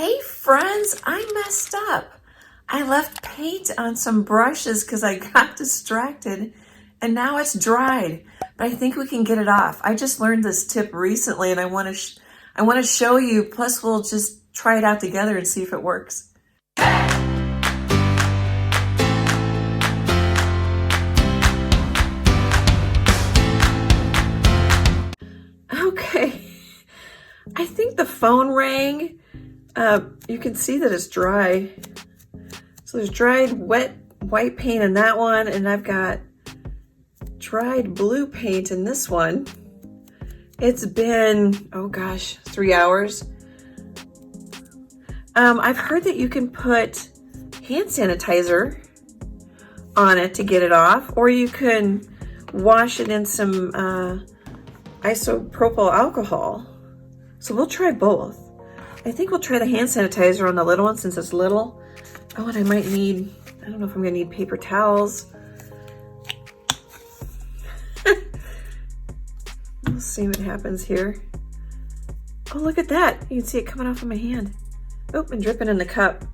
Hey friends, I messed up. I left paint on some brushes because I got distracted and now it's dried, but I think we can get it off. I just learned this tip recently and I want to show you, plus we'll just try it out together and see if it works. Okay, I think the phone rang. You can see that it's dry. So there's dried wet white paint in that one, and I've got dried blue paint in this one. It's been, oh gosh, 3 hours. I've heard that you can put hand sanitizer on it to get it off, or you can wash it in some isopropyl alcohol. So we'll try both. I think we'll try the hand sanitizer on the little one since it's little. Oh, and I might need, I don't know if I'm gonna need paper towels. We'll see what happens here. Oh, look at that. You can see it coming off of my hand. Oh, and dripping in the cup.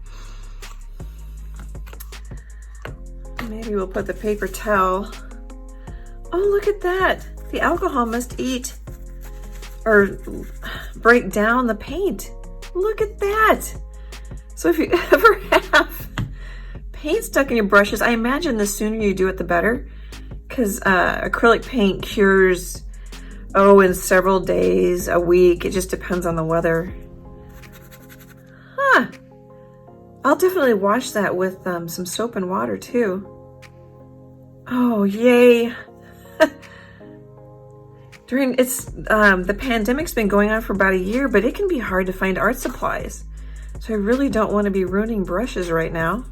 Maybe we'll put the paper towel. Oh, look at that. The alcohol must eat or break down the paint. Look at that. So if you ever have paint stuck in your brushes, I imagine the sooner you do it, the better, because acrylic paint cures, in several days, a week. It just depends on the weather. Huh. I'll definitely wash that with some soap and water too. Oh, yay. The pandemic's been going on for about a year, but it can be hard to find art supplies. So I really don't want to be ruining brushes right now.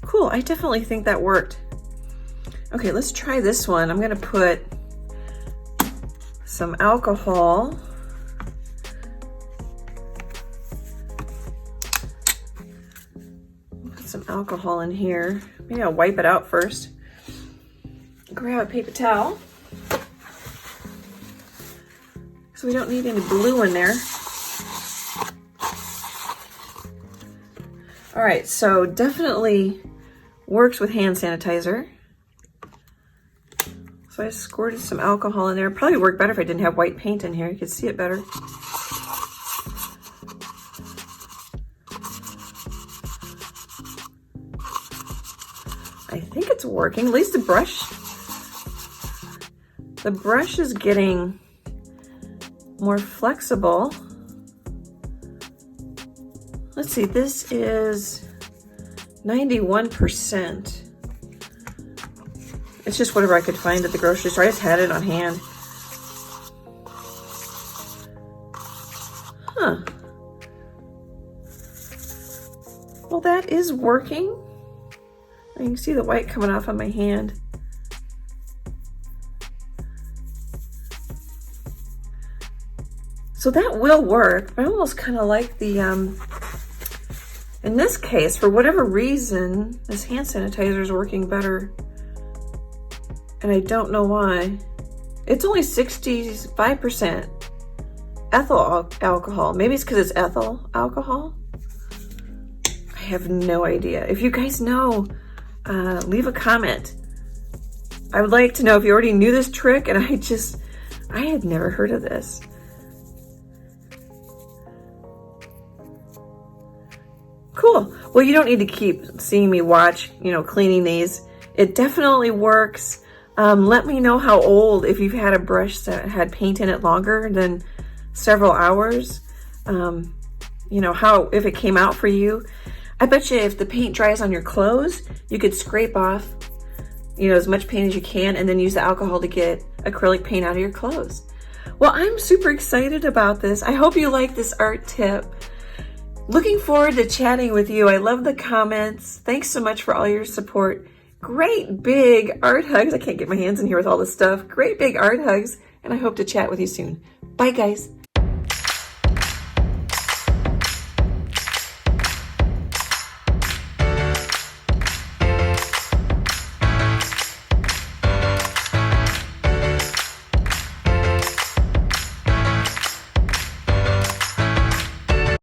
Cool, I definitely think that worked. Okay, let's try this one. I'm gonna put some alcohol. Put some alcohol in here. Maybe I'll wipe it out first. Grab a paper towel. So we don't need any blue in there. All right, so definitely works with hand sanitizer. So I squirted some alcohol in there. Probably work better if I didn't have white paint in here. You could see it better. I think it's working, at least the brush. The brush is getting more flexible. Let's see, this is 91%. It's just whatever I could find at the grocery store. I just had it on hand. Huh. Well, that is working. You can see the white coming off on my hand. So that will work. I almost kind of like the, in this case, for whatever reason, this hand sanitizer is working better. And I don't know why. It's only 65% ethyl alcohol. Maybe it's because it's ethyl alcohol. I have no idea. If you guys know, leave a comment. I would like to know if you already knew this trick, and I had never heard of this. Cool. Well, you don't need to keep seeing me watch, cleaning these. It definitely works. Let me know how old, if you've had a brush that had paint in it longer than several hours, if it came out for you. I bet you if the paint dries on your clothes, you could scrape off, as much paint as you can and then use the alcohol to get acrylic paint out of your clothes. Well, I'm super excited about this. I hope you like this art tip. Looking forward to chatting with you. I love the comments. Thanks so much for all your support. Great big art hugs. I can't get my hands in here with all this stuff. Great big art hugs, and I hope to chat with you soon. Bye, guys.